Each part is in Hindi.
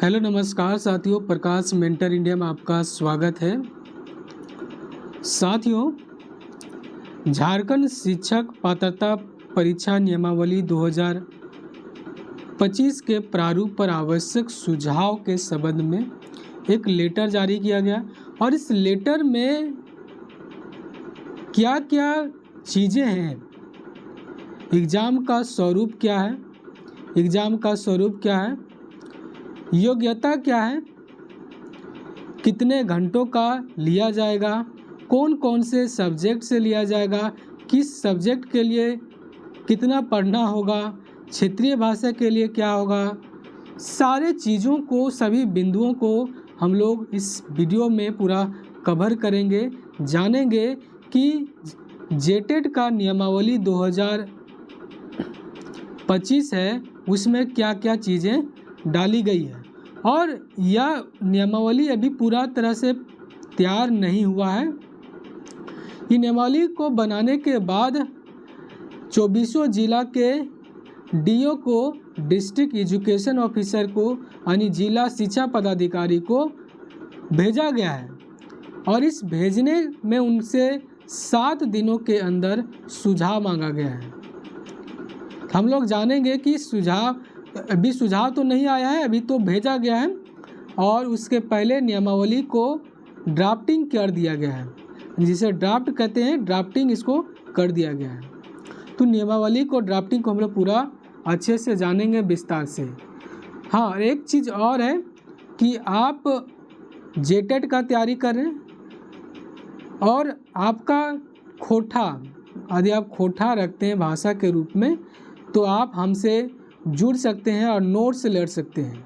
हेलो नमस्कार साथियों, प्रकाश मेंटर इंडिया में आपका स्वागत है। साथियों, झारखंड शिक्षक पात्रता परीक्षा नियमावली 2025 के प्रारूप पर आवश्यक सुझाव के संबंध में एक लेटर जारी किया गया और इस लेटर में क्या क्या चीज़ें हैं, एग्ज़ाम का स्वरूप क्या है, योग्यता क्या है, कितने घंटों का लिया जाएगा, कौन कौन से सब्जेक्ट से लिया जाएगा, किस सब्जेक्ट के लिए कितना पढ़ना होगा, क्षेत्रीय भाषा के लिए क्या होगा, सारे चीज़ों को, सभी बिंदुओं को हम लोग इस वीडियो में पूरा कवर करेंगे, जानेंगे कि जेटेट का नियमावली 2025 है उसमें क्या क्या चीज़ें डाली गई है और यह नियमावली अभी पूरा तरह से तैयार नहीं हुआ है। ये नियमावली को बनाने के बाद 24 जिला के डीओ को, डिस्ट्रिक्ट एजुकेशन ऑफिसर को यानी जिला शिक्षा पदाधिकारी को भेजा गया है और इस भेजने में उनसे 7 दिनों के अंदर सुझाव मांगा गया है। हम लोग जानेंगे कि अभी सुझाव तो नहीं आया है, अभी तो भेजा गया है और उसके पहले नियमावली को ड्राफ्टिंग कर दिया गया है, जिसे ड्राफ्ट कहते हैं, ड्राफ्टिंग इसको कर दिया गया है। तो नियमावली को, ड्राफ्टिंग को हम लोग पूरा अच्छे से जानेंगे विस्तार से। हाँ, एक चीज़ और है कि आप जेटेट का तैयारी कर रहे हैं और आपका खोटा, यदि आप खोटा रखते हैं भाषा के रूप में, तो आप हमसे जुड़ सकते हैं और नोट्स ले सकते हैं।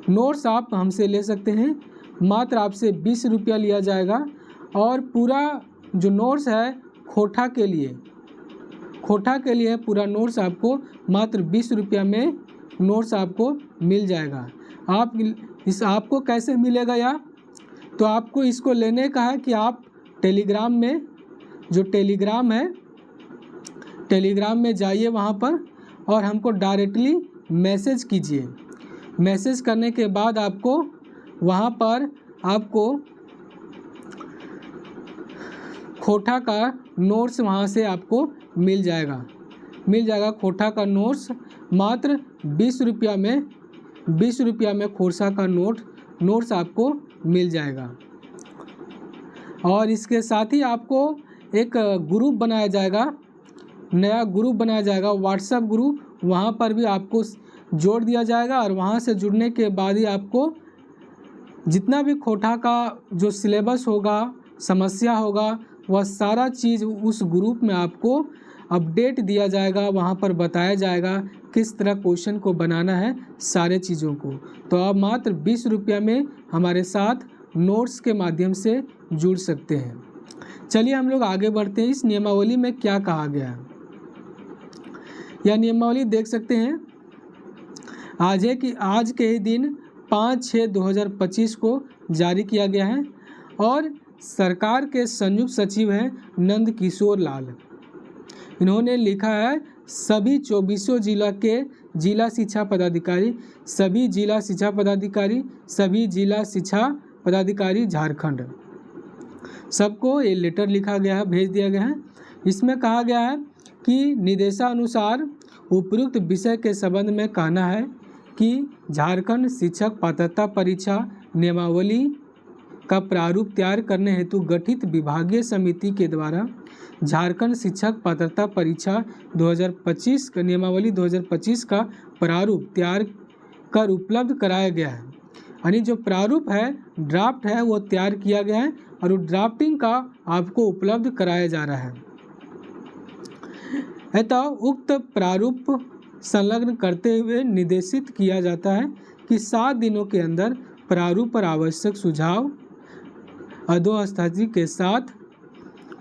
नोट्स आप हमसे ले सकते हैं, मात्र आपसे 20 रुपया लिया जाएगा और पूरा जो नोट्स है खोटा के लिए पूरा नोट्स आपको मात्र 20 रुपया में नोट्स आपको मिल जाएगा। आपको कैसे मिलेगा या तो आपको इसको लेने का है कि आप टेलीग्राम में, जो टेलीग्राम है, टेलीग्राम में जाइए वहाँ पर और हमको डायरेक्टली मैसेज कीजिए। मैसेज करने के बाद आपको वहाँ पर आपको खोटा का नोट्स वहाँ से आपको मिल जाएगा खोटा का नोट्स मात्र 20 रुपया में खोसा का नोट्स आपको मिल जाएगा। और इसके साथ ही आपको एक ग्रुप बनाया जाएगा, नया ग्रुप बनाया जाएगा, व्हाट्सएप ग्रुप, वहाँ पर भी आपको जोड़ दिया जाएगा और वहाँ से जुड़ने के बाद ही आपको जितना भी खोटा का जो सिलेबस होगा, समस्या होगा, वह सारा चीज़ उस ग्रुप में आपको अपडेट दिया जाएगा, वहाँ पर बताया जाएगा किस तरह क्वेश्चन को बनाना है, सारे चीज़ों को। तो आप मात्र 20 रुपया में हमारे साथ नोट्स के माध्यम से जुड़ सकते हैं। चलिए हम लोग आगे बढ़ते हैं। इस नियमावली में क्या कहा गया है, यह नियमावली देख सकते हैं। आज के ही दिन 5/6/2025 को जारी किया गया है और सरकार के संयुक्त सचिव हैं नंद किशोर लाल। इन्होंने लिखा है सभी 24 जिला के जिला शिक्षा पदाधिकारी झारखंड, सबको ये लेटर लिखा गया है, भेज दिया गया है। इसमें कहा गया है कि निर्देशानुसार उपयुक्त विषय के संबंध में कहना है कि झारखंड शिक्षक पात्रता परीक्षा नियमावली का प्रारूप तैयार करने हेतु गठित विभागीय समिति के द्वारा झारखंड शिक्षक पात्रता परीक्षा 2025 का नियमावली 2025 का प्रारूप तैयार कर उपलब्ध कराया गया है। यानी जो प्रारूप है, ड्राफ्ट है, वो तैयार किया गया है और ड्राफ्टिंग का आपको उपलब्ध कराया जा रहा है। अतः उक्त प्रारूप संलग्न करते हुए निर्देशित किया जाता है कि 7 दिनों के अंदर प्रारूप पर आवश्यक सुझाव अधोहस्ताक्षर के साथ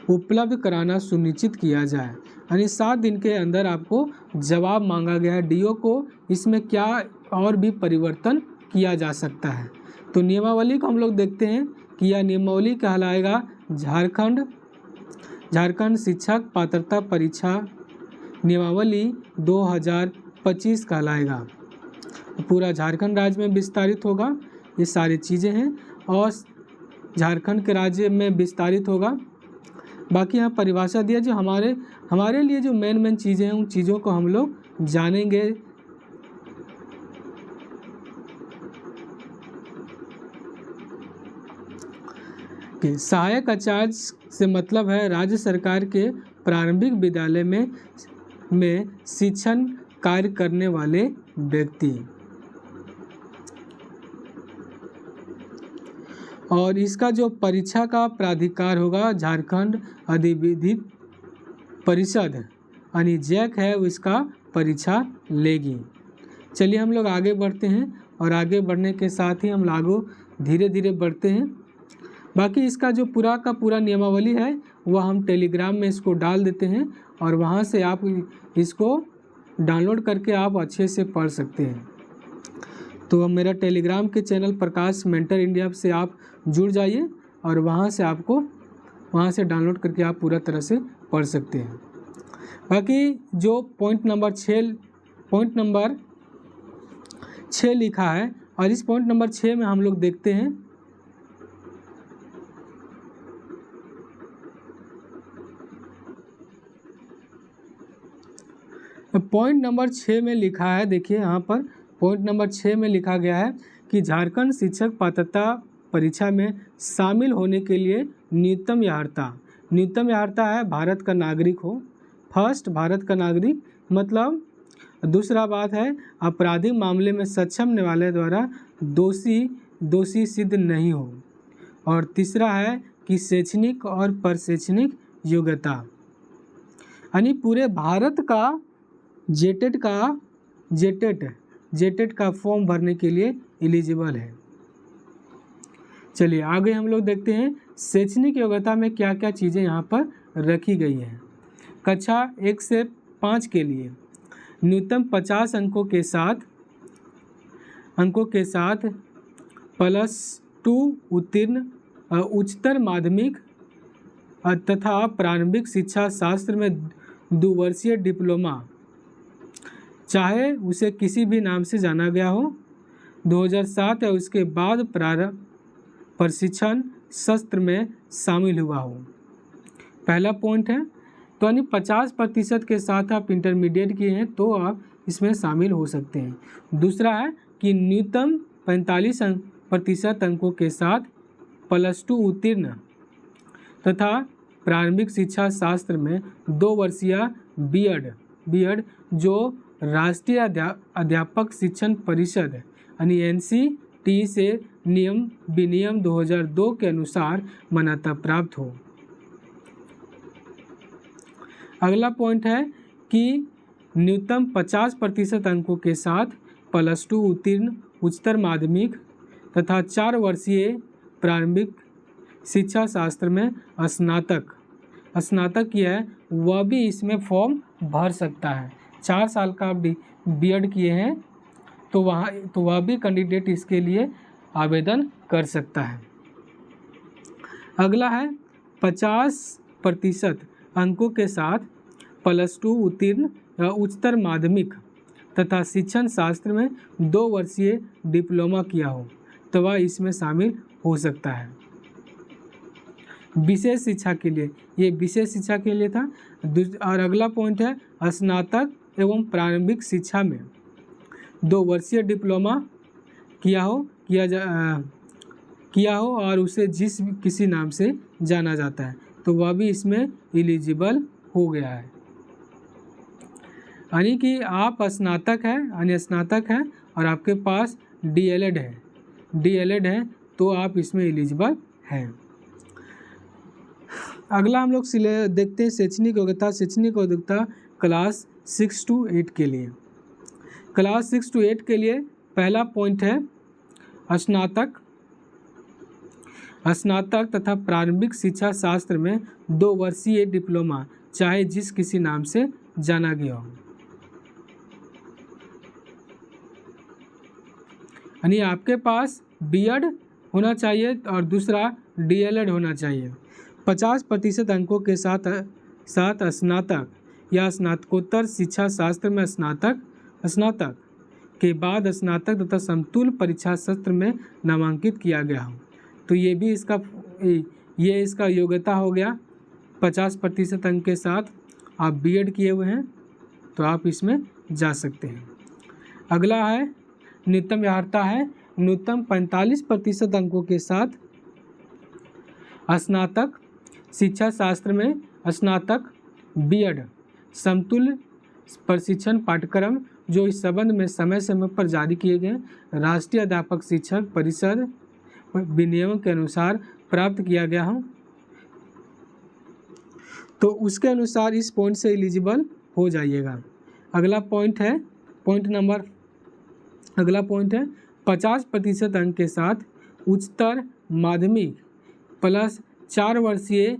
उपलब्ध कराना सुनिश्चित किया जाए। यानी 7 दिन के अंदर आपको जवाब मांगा गया है डीओ को, इसमें क्या और भी परिवर्तन किया जा सकता है। तो नियमावली को हम लोग देखते हैं कि यह नियमावली कहलाएगा झारखंड शिक्षक पात्रता परीक्षा नियमावली 2025 कहलाएगा। पूरा झारखंड राज्य में विस्तारित होगा। ये सारी चीज़ें हैं और झारखंड के राज्य में विस्तारित होगा। बाकी यहाँ परिभाषा दिया जो हमारे लिए जो मेन चीज़ें हैं उन चीज़ों को हम लोग जानेंगे। कि सहायक आचार्य से मतलब है राज्य सरकार के प्रारंभिक विद्यालय में शिक्षण कार्य करने वाले व्यक्ति। और इसका जो परीक्षा का प्राधिकार होगा झारखंड अधिविधिक परिषद यानी जैक है, वो इसका परीक्षा लेगी। चलिए हम लोग आगे बढ़ते हैं और आगे बढ़ने के साथ ही हम लागू धीरे धीरे बढ़ते हैं। बाकी इसका जो पूरा का पूरा नियमावली है वह हम टेलीग्राम में इसको डाल देते हैं और वहाँ से आप इसको डाउनलोड करके आप अच्छे से पढ़ सकते हैं। तो मेरा टेलीग्राम के चैनल प्रकाश मेंटर इंडिया से आप जुड़ जाइए और वहाँ से डाउनलोड करके आप पूरा तरह से पढ़ सकते हैं। बाकी जो पॉइंट नंबर 6 लिखा है और इस पॉइंट नंबर 6 में हम लोग देखते हैं पॉइंट नंबर 6 में लिखा है। देखिए यहाँ पर पॉइंट नंबर 6 में लिखा गया है कि झारखंड शिक्षक पात्रता परीक्षा में शामिल होने के लिए न्यूनतम अर्हता है भारत का नागरिक हो। फर्स्ट भारत का नागरिक मतलब, दूसरा बात है आपराधिक मामले में सक्षम न्यायालय द्वारा दोषी सिद्ध नहीं हो। और तीसरा है कि शैक्षणिक और प्रशैक्षणिक योग्यता यानी पूरे भारत का जेटेट का फॉर्म भरने के लिए एलिजिबल है। चलिए आगे हम लोग देखते हैं शैक्षणिक योग्यता में क्या क्या चीज़ें यहाँ पर रखी गई हैं। कक्षा 1 से 5 के लिए न्यूनतम 50 अंकों के साथ +2 उत्तीर्ण उच्चतर माध्यमिक तथा प्रारंभिक शिक्षा शास्त्र में 2 वर्षीय डिप्लोमा, चाहे उसे किसी भी नाम से जाना गया हो, 2007 या उसके बाद प्रशिक्षण सत्र में शामिल हुआ हो। पहला पॉइंट है तो यानी 50% के साथ आप इंटरमीडिएट किए हैं तो आप इसमें शामिल हो सकते हैं। दूसरा है कि न्यूनतम 45% अंकों के साथ +2 उत्तीर्ण तथा प्रारंभिक शिक्षा शास्त्र में 2 वर्षीय बीएड जो राष्ट्रीय अध्यापक शिक्षण परिषद यानी NCTE से विनियम 2002 के अनुसार मान्यता प्राप्त हो। अगला पॉइंट है कि न्यूनतम 50% अंकों के साथ +2 उत्तीर्ण उच्चतर माध्यमिक तथा 4 वर्षीय प्रारंभिक शिक्षा शास्त्र में स्नातक किया है वह भी इसमें फॉर्म भर सकता है। 4 साल का बीएड किए हैं तो वह भी कैंडिडेट इसके लिए आवेदन कर सकता है। अगला है 50% अंकों के साथ +2 उत्तीर्ण उच्चतर माध्यमिक तथा शिक्षण शास्त्र में 2 वर्षीय डिप्लोमा किया हो तो वह इसमें शामिल हो सकता है। विशेष शिक्षा के लिए, ये विशेष शिक्षा के लिए था। और अगला पॉइंट है स्नातक एवं प्रारंभिक शिक्षा में 2 वर्षीय डिप्लोमा किया हो और उसे किसी नाम से जाना जाता है तो वह भी इसमें एलिजिबल हो गया है। यानी कि आप स्नातक है और आपके पास डीएलएड है तो आप इसमें एलिजिबल हैं। अगला हम लोग देखते हैं शैक्षणिक योग्यता क्लास 6 to 8 के लिए। क्लास 6 to 8 के लिए पहला पॉइंट है स्नातक तथा प्रारंभिक शिक्षा शास्त्र में 2 वर्षीय डिप्लोमा, चाहे किसी नाम से जाना गया हो। यानी आपके पास बीएड होना चाहिए और दूसरा डीएलएड होना चाहिए। 50% अंकों के साथ स्नातक या स्नातकोत्तर शिक्षा शास्त्र में स्नातक के बाद स्नातक तथा समतुल्य परीक्षा सत्र में नामांकित किया गया हो। तो ये भी इसका योग्यता हो गया। 50% अंक के साथ आप बीएड किए हुए हैं तो आप इसमें जा सकते हैं। अगला है न्यूनतम अर्हता है न्यूनतम 45% अंकों के साथ स्नातक शिक्षा शास्त्र में स्नातक बीएड समतुल्य प्रशिक्षण पाठ्यक्रम जो इस संबंध में समय समय पर जारी किए गए राष्ट्रीय अध्यापक शिक्षक परिषद विनियमों के अनुसार प्राप्त किया गया हो, तो उसके अनुसार इस पॉइंट से एलिजिबल हो जाइएगा। अगला पॉइंट है 50% अंक के साथ उच्चतर माध्यमिक प्लस 4 वर्षीय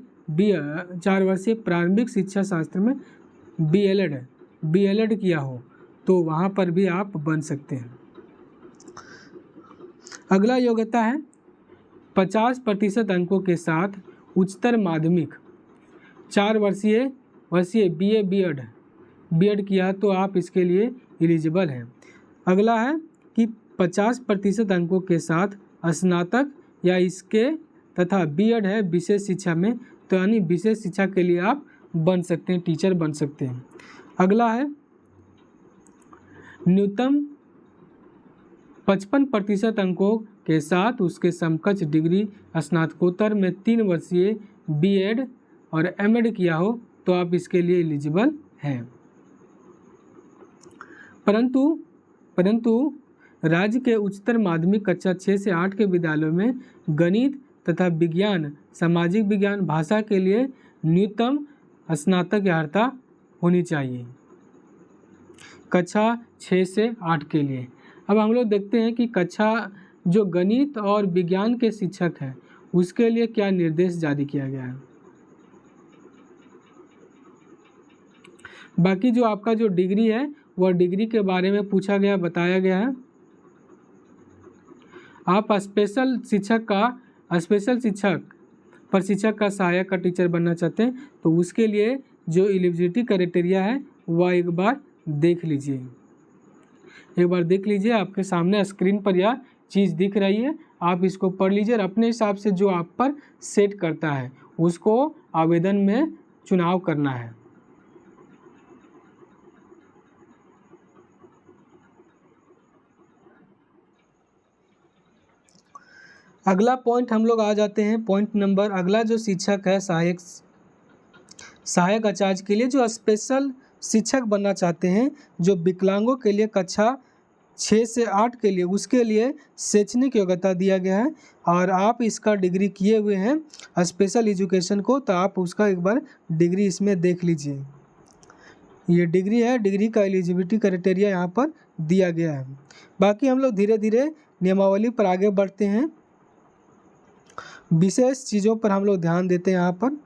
प्रारंभिक शिक्षा शास्त्र में बीएलएड किया हो तो वहाँ पर भी आप बन सकते हैं। अगला योग्यता है 50% अंकों के साथ उच्चतर माध्यमिक 4 वर्षीय बीएड किया तो आप इसके लिए एलिजिबल हैं। अगला है कि 50% अंकों के साथ स्नातक या इसके तथा बीएड है विशेष शिक्षा में, तो यानी विशेष शिक्षा के लिए आप बन सकते हैं, टीचर बन सकते हैं। अगला है न्यूनतम 55% अंकों के साथ उसके समकक्ष डिग्री स्नातकोत्तर में 3 वर्षीय बीएड और एमएड किया हो तो आप इसके लिए एलिजिबल हैं। परंतु राज्य के उच्चतर माध्यमिक कक्षा 6 से 8 के विद्यालयों में गणित तथा विज्ञान, सामाजिक विज्ञान, भाषा के लिए न्यूनतम स्नातक अर्हता होनी चाहिए कक्षा 6 से 8 के लिए। अब हम लोग देखते हैं कि कक्षा जो गणित और विज्ञान के शिक्षक हैं उसके लिए क्या निर्देश जारी किया गया है। बाकी जो आपका जो डिग्री है वह डिग्री के बारे में पूछा गया, बताया गया है। आप स्पेशल शिक्षक प्रशिक्षक का सहायक का टीचर बनना चाहते हैं तो उसके लिए जो एलिजिबिलिटी क्राइटेरिया है वह एक बार देख लीजिए। आपके सामने स्क्रीन पर यह चीज़ दिख रही है, आप इसको पढ़ लीजिए और अपने हिसाब से जो आप पर सेट करता है उसको आवेदन में चुनाव करना है। अगला पॉइंट हम लोग आ जाते हैं पॉइंट नंबर। अगला जो शिक्षक है सहायक आचार्य के लिए जो स्पेशल शिक्षक बनना चाहते हैं, जो विकलांगों के लिए कक्षा 6 से 8 के लिए, उसके लिए शैक्षणिक योग्यता दिया गया है और आप इसका डिग्री किए हुए हैं स्पेशल एजुकेशन को तो आप उसका एक बार डिग्री इसमें देख लीजिए। ये डिग्री है, डिग्री का एलिजिबिलिटी क्राइटेरिया यहाँ पर दिया गया है। बाकी हम लोग धीरे धीरे नियमावली पर आगे बढ़ते हैं, विशेष चीज़ों पर हम लोग ध्यान देते हैं यहाँ पर।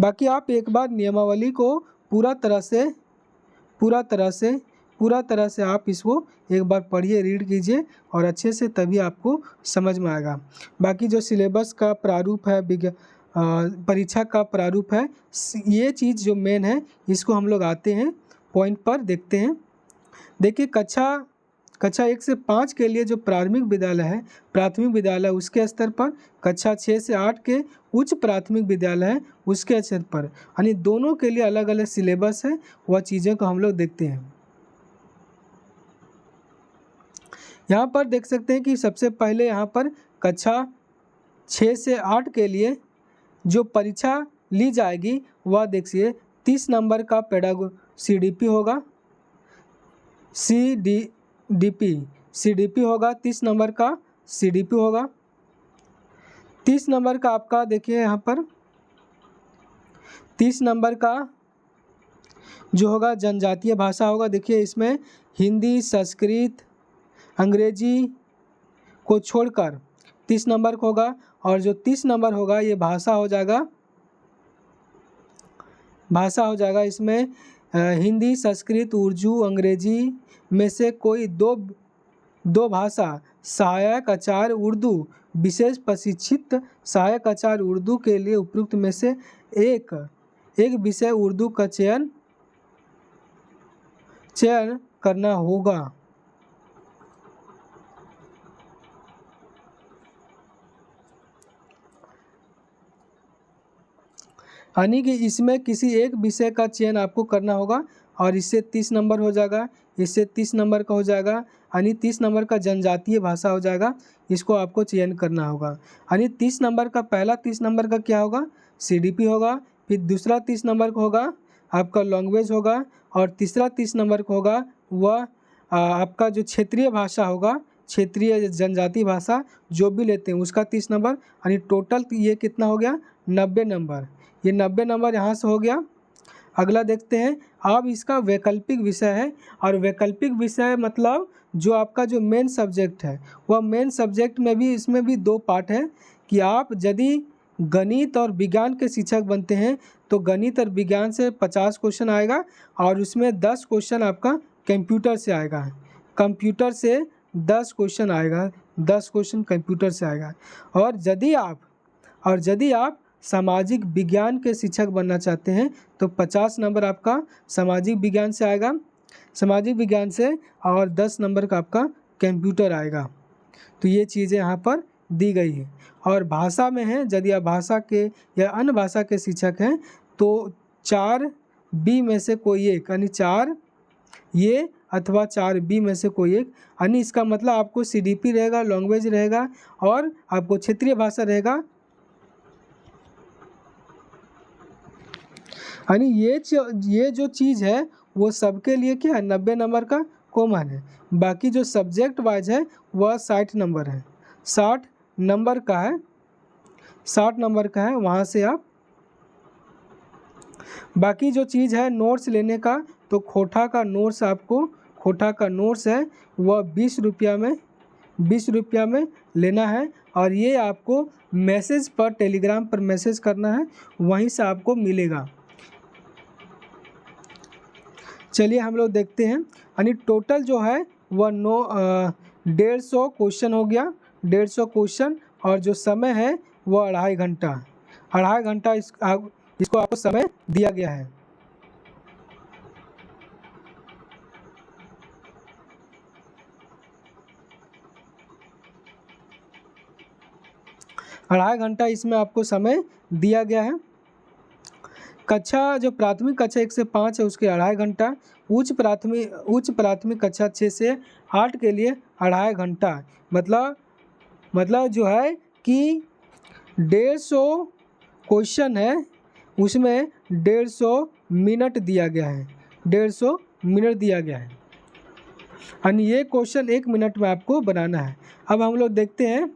बाकी आप एक बार नियमावली को पूरा तरह से आप इसको एक बार पढ़िए, रीड कीजिए और अच्छे से, तभी आपको समझ में आएगा। बाकी जो सिलेबस का प्रारूप है, परीक्षा का प्रारूप है, ये चीज़ जो मेन है इसको हम लोग आते हैं पॉइंट पर देखते हैं। देखिए कक्षा 1 से 5 के लिए जो प्राथमिक विद्यालय उसके स्तर पर, कक्षा 6 से 8 के उच्च प्राथमिक विद्यालय है उसके स्तर पर, यानी दोनों के लिए अलग अलग सिलेबस है, वह चीज़ों को हम लोग देखते हैं। यहाँ पर देख सकते हैं कि सबसे पहले यहाँ पर कक्षा 6 से 8 के लिए जो परीक्षा ली जाएगी वह देखिए 30 नंबर का सीडीपी होगा, सीडीपी होगा, 30 नंबर का सीडीपी होगा। 30 नंबर का आपका देखिए यहाँ पर 30 नंबर का जो होगा जनजातीय भाषा होगा। देखिए इसमें हिंदी, संस्कृत, अंग्रेजी को छोड़कर 30 नंबर का होगा और जो 30 नंबर होगा ये भाषा हो जाएगा। इसमें हिंदी, संस्कृत, उर्दू, अंग्रेजी में से कोई दो भाषा सहायक आचार्य उर्दू, विशेष प्रशिक्षित सहायक आचार्य उर्दू के लिए उपयुक्त में से एक विषय उर्दू का चयन करना होगा। यानी कि इसमें किसी एक विषय का चयन आपको करना होगा और इससे 30 नंबर हो जाएगा, इससे 30 नंबर का हो जाएगा, यानी 30 नंबर का जनजातीय भाषा हो जाएगा, इसको आपको चयन करना होगा। यानी 30 नंबर का पहला 30 नंबर का क्या होगा, सीडीपी होगा, फिर दूसरा 30 नंबर का होगा आपका लैंग्वेज होगा, और तीसरा 30 नंबर का होगा वह आपका जो क्षेत्रीय भाषा होगा, क्षेत्रीय जनजातीय भाषा जो भी लेते हैं उसका 30 नंबर, यानी टोटल ये कितना हो गया, 90 नंबर। ये 90 नंबर यहाँ से हो गया। अगला देखते हैं, अब इसका वैकल्पिक विषय है, और वैकल्पिक विषय मतलब जो आपका जो मेन सब्जेक्ट है, वह मेन सब्जेक्ट में भी इसमें भी 2 पार्ट है कि आप यदि गणित और विज्ञान के शिक्षक बनते हैं तो गणित और विज्ञान से 50 क्वेश्चन आएगा, और उसमें 10 क्वेश्चन आपका कंप्यूटर से आएगा, कंप्यूटर से 10 क्वेश्चन आएगा, 10 क्वेश्चन कंप्यूटर से आएगा। और यदि आप सामाजिक विज्ञान के शिक्षक बनना चाहते हैं तो 50 नंबर आपका सामाजिक विज्ञान से आएगा, सामाजिक विज्ञान से, और 10 नंबर का आपका कंप्यूटर आएगा। तो ये चीज़ें यहाँ पर दी गई है। और भाषा में है, यदि आप भाषा के या अन्य भाषा के शिक्षक हैं तो 4B में से कोई एक, यानी 4 ये अथवा 4B में से कोई एक, यानी इसका मतलब आपको सीडीपी रहेगा, लैंग्वेज रहेगा, और आपको क्षेत्रीय भाषा रहेगा। यानी ये जो चीज़ है वो सबके लिए क्या है, 90 नंबर का कॉमन है। बाकी जो सब्जेक्ट वाइज है वह 60 नंबर है, 60 नंबर का है, 60 नंबर का है। वहाँ से आप बाकी जो चीज़ है नोट्स लेने का, तो खोटा का नोट्स आपको, खोटा का नोट्स है वह 20 रुपया में लेना है, और ये आपको मैसेज पर, टेलीग्राम पर मैसेज करना है, वहीं से आपको मिलेगा। चलिए हम लोग देखते हैं, यानी टोटल जो है वह 150 क्वेश्चन हो गया, 150 क्वेश्चन, और जो समय है वह 2.5 घंटा, 2.5 घंटा इसको आपको समय दिया गया है। अढ़ाई घंटा इसमें आपको समय दिया गया है। कक्षा जो प्राथमिक कक्षा 1 से 5 है उसके 2.5 घंटा, उच्च प्राथमिक कक्षा 6 से 8 के लिए 2.5 घंटा, मतलब जो है कि 150 क्वेश्चन है उसमें 150 मिनट दिया गया है, 150 मिनट दिया गया है, यानी ये क्वेश्चन 1 मिनट में आपको बनाना है। अब हम लोग देखते हैं,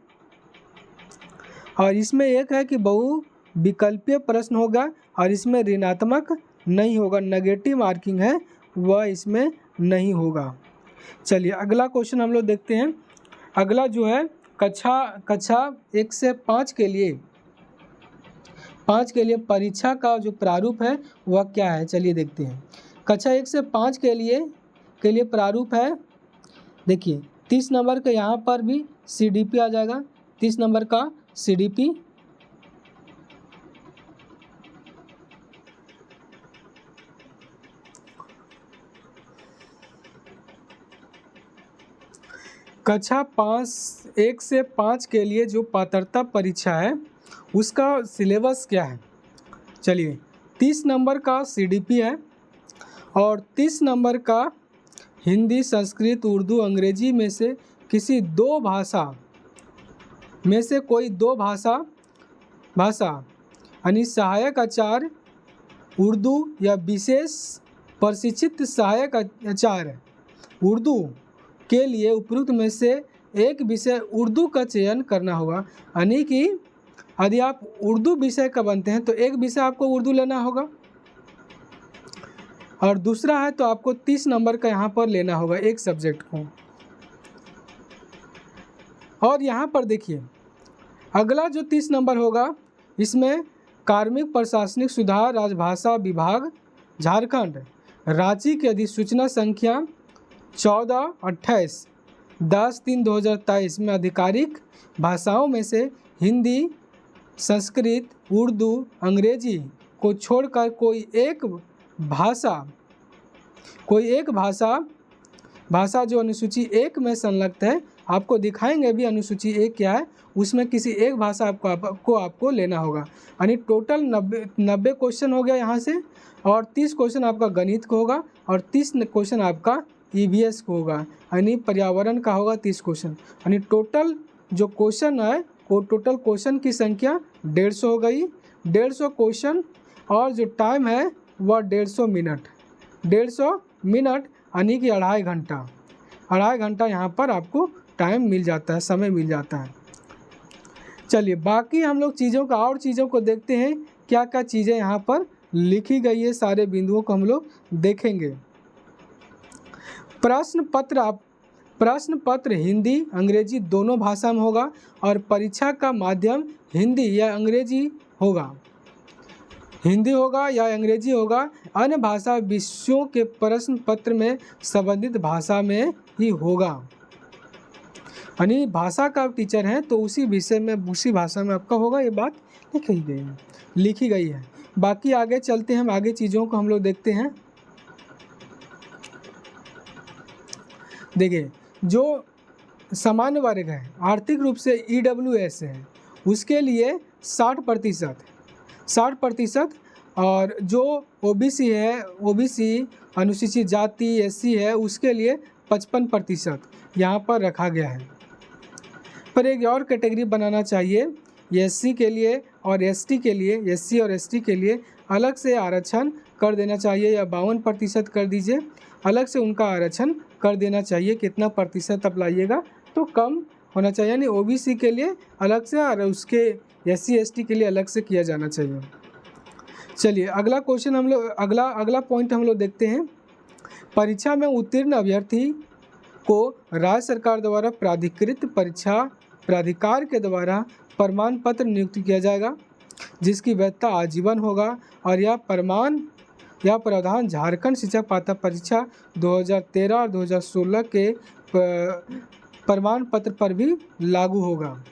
और इसमें एक है कि बहु विकल्पीय प्रश्न होगा, और इसमें ऋणात्मक नहीं होगा, नेगेटिव मार्किंग है वह इसमें नहीं होगा। चलिए अगला क्वेश्चन हम लोग देखते हैं। अगला जो है कक्षा 1 से 5 के लिए परीक्षा का जो प्रारूप है वह क्या है, चलिए देखते हैं। कक्षा 1 से 5 के लिए प्रारूप है, देखिए 30 नंबर का यहाँ पर भी सीडीपी आ जाएगा, 30 नंबर का सीडीपी, कक्षा 1 से 5 के लिए जो पात्रता परीक्षा है उसका सिलेबस क्या है, चलिए 30 नंबर का सीडीपी है, और 30 नंबर का हिंदी, संस्कृत, उर्दू, अंग्रेजी में से किसी 2 भाषा में से कोई 2 भाषा यानी सहायक आचार्य उर्दू या विशेष प्रशिक्षित सहायक आचार्य उर्दू के लिए उपयुक्त में से एक विषय उर्दू का चयन करना होगा। यानी कि यदि आप उर्दू विषय का बनते हैं तो एक विषय आपको उर्दू लेना होगा, और दूसरा है तो आपको 30 नंबर का यहाँ पर लेना होगा एक सब्जेक्ट को। और यहाँ पर देखिए अगला जो 30 नंबर होगा इसमें कार्मिक प्रशासनिक सुधार राजभाषा विभाग झारखंड रांची की अधिसूचना संख्या 1428 10/3/2023 में आधिकारिक भाषाओं में से हिंदी, संस्कृत, उर्दू, अंग्रेजी को छोड़कर कोई एक भाषा भाषा जो अनुसूची 1 में संलग्न है, आपको दिखाएंगे भी अनुसूची 1 क्या है, उसमें किसी एक भाषा आपको लेना होगा। यानी टोटल 90 क्वेश्चन हो गया यहाँ से, और 30 क्वेश्चन आपका गणित को होगा और 30 क्वेश्चन आपका ईवीएस को होगा, यानी पर्यावरण का होगा 30 क्वेश्चन। यानी टोटल जो क्वेश्चन है वो टोटल क्वेश्चन की संख्या 150 हो गई। 150 क्वेश्चन और जो टाइम है वह 150 मिनट। 150 मिनट यानी कि 2.5 घंटा। 2.5 घंटा यहाँ पर आपको टाइम मिल जाता है, समय मिल जाता है। चलिए बाकी हम लोग चीज़ों को देखते हैं, क्या क्या चीज़ें यहाँ पर लिखी गई है, सारे बिंदुओं को हम लोग देखेंगे। प्रश्न पत्र हिंदी अंग्रेजी दोनों भाषा में होगा और परीक्षा का माध्यम हिंदी या अंग्रेजी होगा। हिंदी होगा या अंग्रेजी होगा। अन्य भाषा विषयों के प्रश्न पत्र में संबंधित भाषा में ही होगा। यानी भाषा का टीचर है तो उसी विषय में उसी भाषा में आपका होगा, ये बात लिखी गई है। बाकी आगे चलते हैं, हम आगे चीज़ों को हम लोग देखते हैं। देखिए जो सामान्य वर्ग है, आर्थिक रूप से EWS है, उसके लिए 60%, और जो OBC है, OBC अनुसूचित जाति SC है, उसके लिए 55% यहाँ पर रखा गया है। पर एक और कैटेगरी बनाना चाहिए, SC के लिए और ST के लिए, SC और ST के लिए अलग से आरक्षण कर देना चाहिए, या 52% कर दीजिए, अलग से उनका आरक्षण कर देना चाहिए। कितना प्रतिशत आप लाइएगा तो कम होना चाहिए, यानी OBC के लिए अलग से और उसके SC ST के लिए अलग से किया जाना चाहिए। चलिए अगला क्वेश्चन हम लोग अगला पॉइंट हम लोग देखते हैं। परीक्षा में उत्तीर्ण अभ्यर्थी को राज्य सरकार द्वारा प्राधिकृत परीक्षा प्राधिकार के द्वारा प्रमाण पत्र नियुक्त किया जाएगा, जिसकी वैधता आजीवन होगा, और यह प्रावधान झारखंड शिक्षक पात्रता परीक्षा 2013 और 2016 के प्रमाण पत्र पर भी लागू होगा।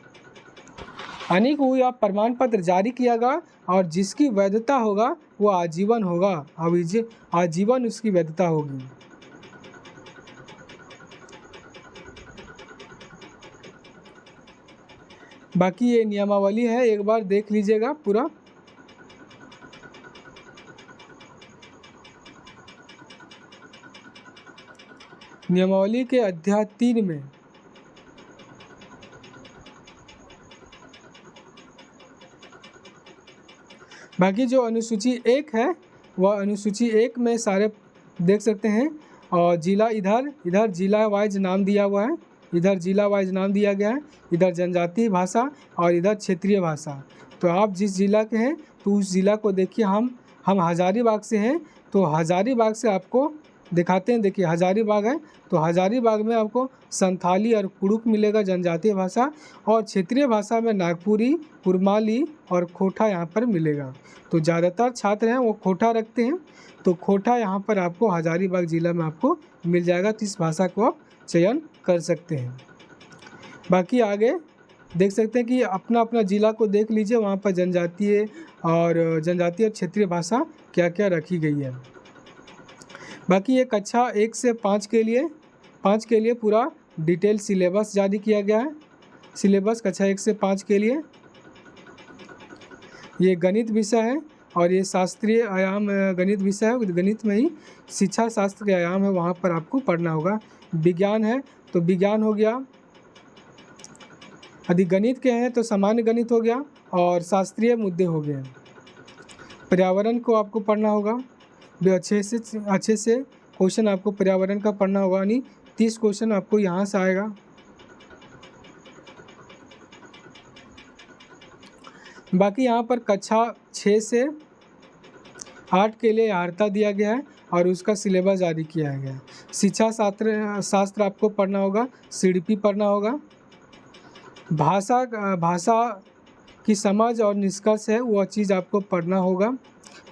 यानी कि यह प्रमाण पत्र जारी किया गया और जिसकी वैधता होगा वो आजीवन होगा, आजीवन उसकी वैधता होगी। बाकी ये नियमावली है, एक बार देख लीजिएगा पूरा। नियमावली के अध्याय 3 में बाकी जो अनुसूची 1 है वह अनुसूची 1 में सारे देख सकते हैं, और जिला इधर जिला वाइज नाम दिया हुआ है, इधर जिला वाइज नाम दिया गया है, इधर जनजातीय भाषा और इधर क्षेत्रीय भाषा। तो आप जिस जिला के हैं तो उस जिला को देखिए। हम हजारीबाग से हैं तो हजारीबाग से आपको दिखाते हैं। देखिए हजारीबाग है तो हजारीबाग में आपको संथाली और कुड़ुक मिलेगा जनजातीय भाषा, और क्षेत्रीय भाषा में नागपुरी, कुरमाली और खोटा यहाँ पर मिलेगा। तो ज़्यादातर छात्र हैं वो खोटा रखते हैं, तो खोटा यहाँ पर आपको हजारीबाग ज़िला में आपको मिल जाएगा। तो इस भाषा को आप चयन कर सकते हैं। बाकी आगे देख सकते हैं कि अपना अपना ज़िला को देख लीजिए, वहाँ पर जनजातीय और क्षेत्रीय भाषा क्या क्या रखी गई है। बाकी ये कक्षा 1 से 5 के लिए पूरा डिटेल सिलेबस जारी किया गया है। सिलेबस कक्षा 1 से 5 के लिए ये गणित विषय है, और ये शास्त्रीय आयाम गणित विषय है। गणित में ही शिक्षा शास्त्र के आयाम है, वहाँ पर आपको पढ़ना होगा। विज्ञान है तो विज्ञान हो गया, यदि गणित के हैं तो सामान्य गणित हो गया और शास्त्रीय मुद्दे हो गए। पर्यावरण को आपको पढ़ना होगा, भी अच्छे से क्वेश्चन आपको पर्यावरण का पढ़ना होगा, यानी 30 क्वेश्चन आपको यहाँ से आएगा। बाकी यहाँ पर कक्षा 6 से 8 के लिए अर्हता दिया गया है और उसका सिलेबस जारी किया गया है। शिक्षा शास्त्र आपको पढ़ना होगा, CDP पढ़ना होगा। भाषा की समझ और निष्कर्ष है वह चीज़ आपको पढ़ना होगा।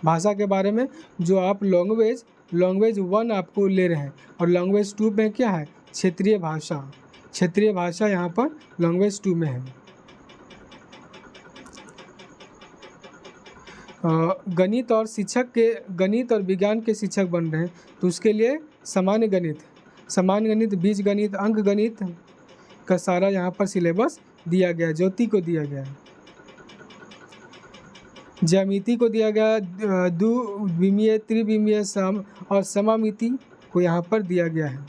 भाषा के बारे में जो आप लैंग्वेज 1 आपको ले रहे हैं, और लैंग्वेज 2 में क्या है, क्षेत्रीय भाषा यहाँ पर लैंग्वेज 2 में है। गणित और विज्ञान के शिक्षक बन रहे हैं तो उसके लिए सामान्य गणित सामान्य गणित, बीज गणित, अंक गणित का सारा यहाँ पर सिलेबस दिया गया है। ज्योति को दिया गया है, ज्यामिति को दिया गया, द्विविमीय, त्रिविमीय और सममिति को यहाँ पर दिया गया है।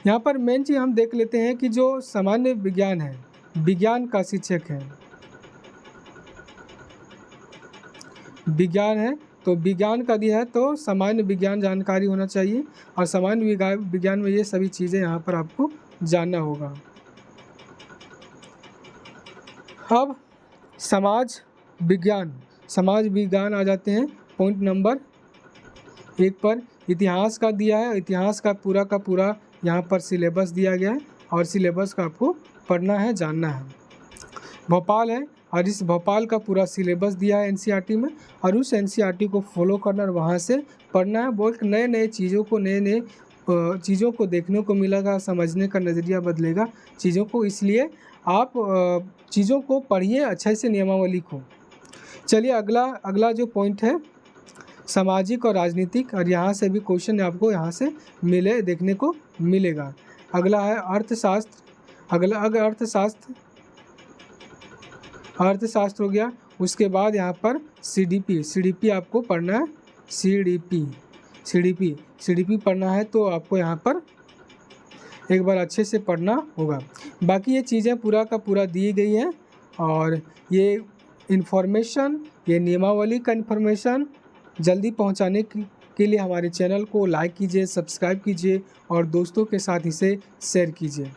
यहाँ पर मेन चीज़ हम देख लेते हैं कि जो सामान्य विज्ञान है, विज्ञान का शिक्षक है, विज्ञान है तो विज्ञान का दिया है तो सामान्य विज्ञान जानकारी होना चाहिए और सामान्य विज्ञान में ये सभी चीज़ें यहाँ पर आपको जानना होगा। अब समाज विज्ञान आ जाते हैं पॉइंट नंबर 1 पर। इतिहास का दिया है, इतिहास का पूरा यहाँ पर सिलेबस दिया गया है और सिलेबस का आपको पढ़ना है, जानना है। भोपाल है और इस भोपाल का पूरा सिलेबस दिया है एनसीईआरटी में और उस एनसीईआरटी को फॉलो करना और वहाँ से पढ़ना है। बहुत नए चीज़ों को देखने को मिलेगा, समझने का नज़रिया बदलेगा चीज़ों को, इसलिए आप चीज़ों को पढ़िए अच्छे से, नियमावली को। चलिए अगला जो पॉइंट है सामाजिक और राजनीतिक, और यहाँ से भी क्वेश्चन आपको यहाँ से देखने को मिलेगा। अगला है अर्थशास्त्र, अर्थशास्त्र हो गया। उसके बाद यहाँ पर सीडीपी आपको पढ़ना है, सीडीपी पढ़ना है तो आपको यहाँ पर एक बार अच्छे से पढ़ना होगा। बाकी ये चीज़ें पूरा का पूरा दी गई हैं और ये इन्फॉर्मेशन, ये नियमावली का इन्फॉर्मेशन जल्दी पहुँचाने के लिए हमारे चैनल को लाइक कीजिए, सब्सक्राइब कीजिए और दोस्तों के साथ इसे शेयर कीजिए।